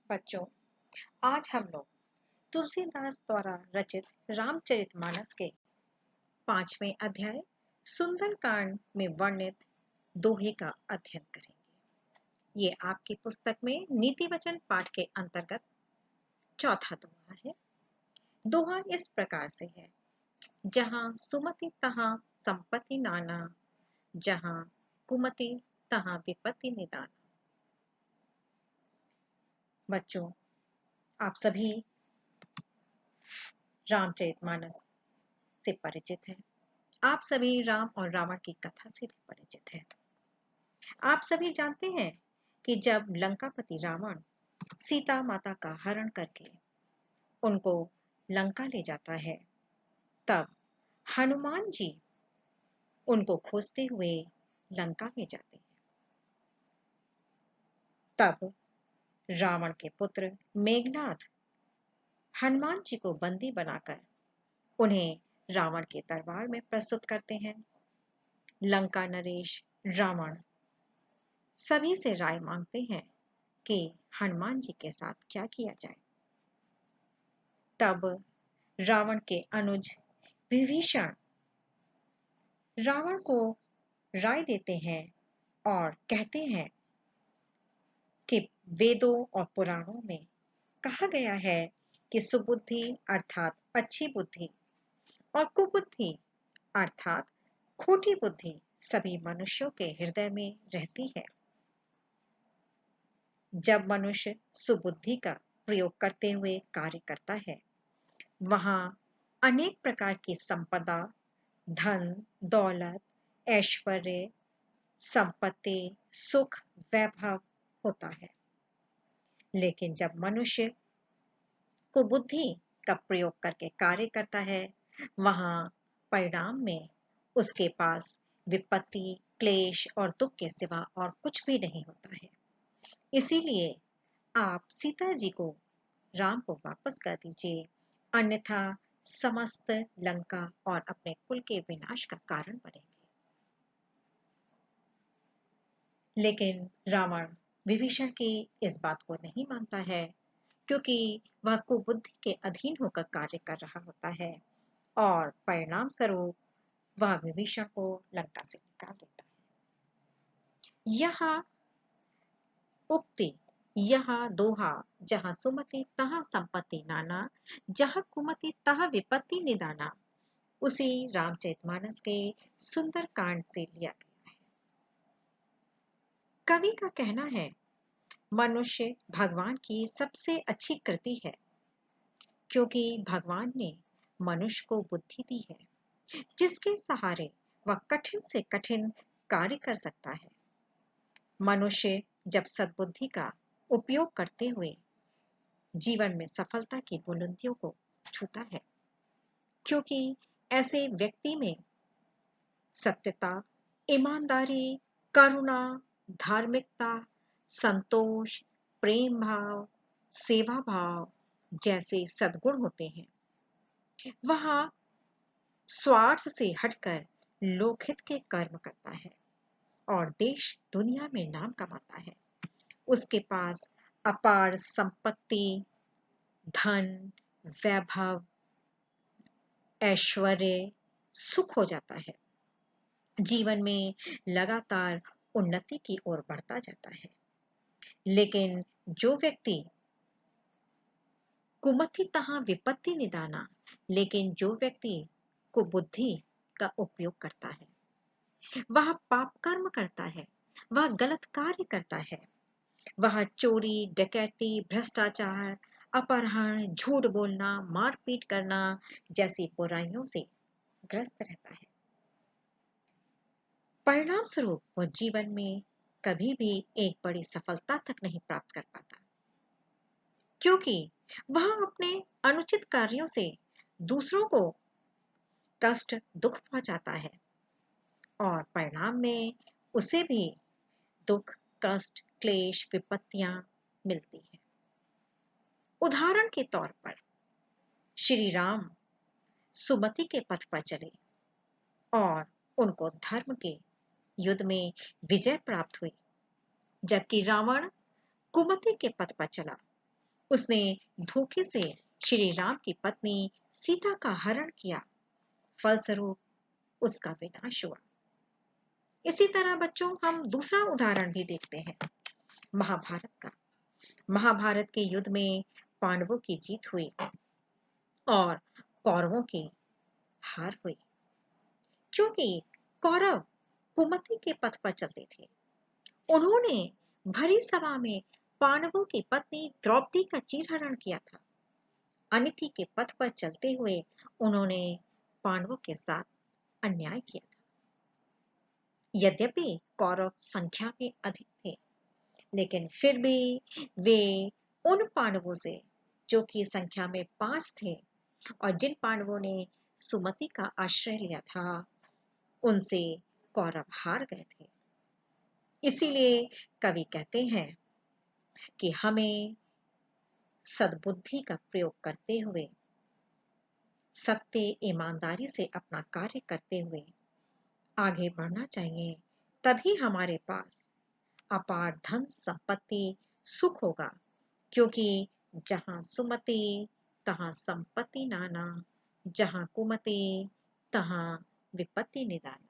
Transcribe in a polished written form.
बच्चों, आज हम लोग तुलसीदास द्वारा रचित रामचरितमानस के 5वें अध्याय सुंदरकांड में वर्णित दोहे का अध्ययन करेंगे। ये आपकी पुस्तक में नीति वचन पाठ के अंतर्गत चौथा दोहा है। दोहा इस प्रकार से है, जहां सुमति तहां संपत्ति नाना, जहां कुमति तहां विपत्ति निदान। बच्चों, आप सभी रामचरितमानस से परिचित हैं। आप सभी राम और रावण की कथा से भी परिचित हैं। आप सभी जानते हैं कि जब लंकापति रावण सीता माता का हरण करके उनको लंका ले जाता है, तब हनुमान जी उनको खोजते हुए लंका में जाते हैं। तब रावण के पुत्र मेघनाथ हनुमान जी को बंदी बनाकर उन्हें रावण के दरबार में प्रस्तुत करते हैं। लंका नरेश रावण सभी से राय मांगते हैं कि हनुमान जी के साथ क्या किया जाए। तब रावण के अनुज विभीषण रावण को राय देते हैं और कहते हैं कि वेदों और पुराणों में कहा गया है कि सुबुद्धि अर्थात अच्छी बुद्धि और कुबुद्धि अर्थात खोटी बुद्धि सभी मनुष्यों के हृदय में रहती है। जब मनुष्य सुबुद्धि का प्रयोग करते हुए कार्य करता है, वहां अनेक प्रकार की संपदा, धन, दौलत, ऐश्वर्य, संपत्ति, सुख, वैभव होता है। लेकिन जब मनुष्य कुबुद्धि का प्रयोग करके कार्य करता है, वहां परिणाम में उसके पास विपत्ति, क्लेश और दुख के सिवा और कुछ भी नहीं होता है। इसीलिए आप सीता जी को राम को वापस कर दीजिए, अन्यथा समस्त लंका और अपने कुल के विनाश का कारण बनेंगे। लेकिन रावण विभीषण की इस बात को नहीं मानता है, क्योंकि वह कुबुद्धि के अधीन होकर कार्य कर रहा होता है और परिणाम स्वरूप वह विभीषण को लंका से निकाल देता है। यह दोहा, जहां सुमति तहां संपत्ति नाना, जहां कुमति तहां विपत्ति निदाना, उसी रामचरितमानस के सुंदर कांड से लिया गया है। कवि का कहना है, मनुष्य भगवान की सबसे अच्छी कृति है, क्योंकि भगवान ने मनुष्य को बुद्धि दी है, जिसके सहारे वह कठिन से कठिन कार्य कर सकता है। मनुष्य जब सद्बुद्धि का उपयोग करते हुए जीवन में सफलता की बुलंदियों को छूता है, क्योंकि ऐसे व्यक्ति में सत्यता, ईमानदारी, करुणा, धार्मिकता, संतोष, प्रेम भाव, सेवा भाव जैसे सद्गुण होते हैं। वह स्वार्थ से हटकर लोकहित के कर्म करता है और देश दुनिया में नाम कमाता है। उसके पास अपार संपत्ति, धन, वैभव, ऐश्वर्य, सुख हो जाता है। जीवन में लगातार उन्नति की ओर बढ़ता जाता है। लेकिन जो व्यक्ति कुमति तहां विपत्ति निदाना, लेकिन जो व्यक्ति कुबुद्धि का उपयोग करता है, वह पाप कर्म करता है, वह गलत कार्य करता है, वह चोरी, डकैती, भ्रष्टाचार, अपहरण, झूठ बोलना, मारपीट करना जैसी बुराइयों से ग्रस्त रहता है। परिणाम स्वरूप वह जीवन में कभी भी एक बड़ी सफलता तक नहीं प्राप्त कर पाता, क्योंकि वह अपने अनुचित कार्यों से दूसरों को कष्ट, दुख पहुंचाता है और परिणाम में उसे भी दुख, कष्ट, क्लेश, विपत्तियां मिलती है। उदाहरण के तौर पर श्री राम सुमति के पथ पर चले और उनको धर्म के युद्ध में विजय प्राप्त हुई, जबकि रावण कुमति के पथ पर चला उसने धोखे से श्री राम की पत्नी सीता का हरण किया, फलस्वरूप उसका विनाश हुआ। इसी तरह बच्चों हम दूसरा उदाहरण भी देखते हैं, महाभारत का। महाभारत के युद्ध में पांडवों की जीत हुई और कौरवों की हार हुई, क्योंकि कौरव कुमति के पथ पर चलते थे। उन्होंने भरी सभा में पांडवों की पत्नी द्रौपदी का चीरहरण किया था। अनिति के पथ पर चलते हुए उन्होंने पांडवों के साथ अन्याय किया था। यद्यपि कौरव संख्या में अधिक थे, लेकिन फिर भी वे उन पांडवों से, जो कि संख्या में 5 थे और जिन पांडवों ने सुमति का आश्रय लिया था, उनसे कौरव हार गए थे। इसीलिए कवि कहते हैं कि हमें सद्बुद्धि का प्रयोग करते हुए, सत्य ईमानदारी से अपना कार्य करते हुए आगे बढ़ना चाहिए। तभी हमारे पास अपार धन संपत्ति सुख होगा, क्योंकि जहाँ सुमति तहाँ संपत्ति नाना, जहाँ कुमति तहाँ विपत्ति निदाना।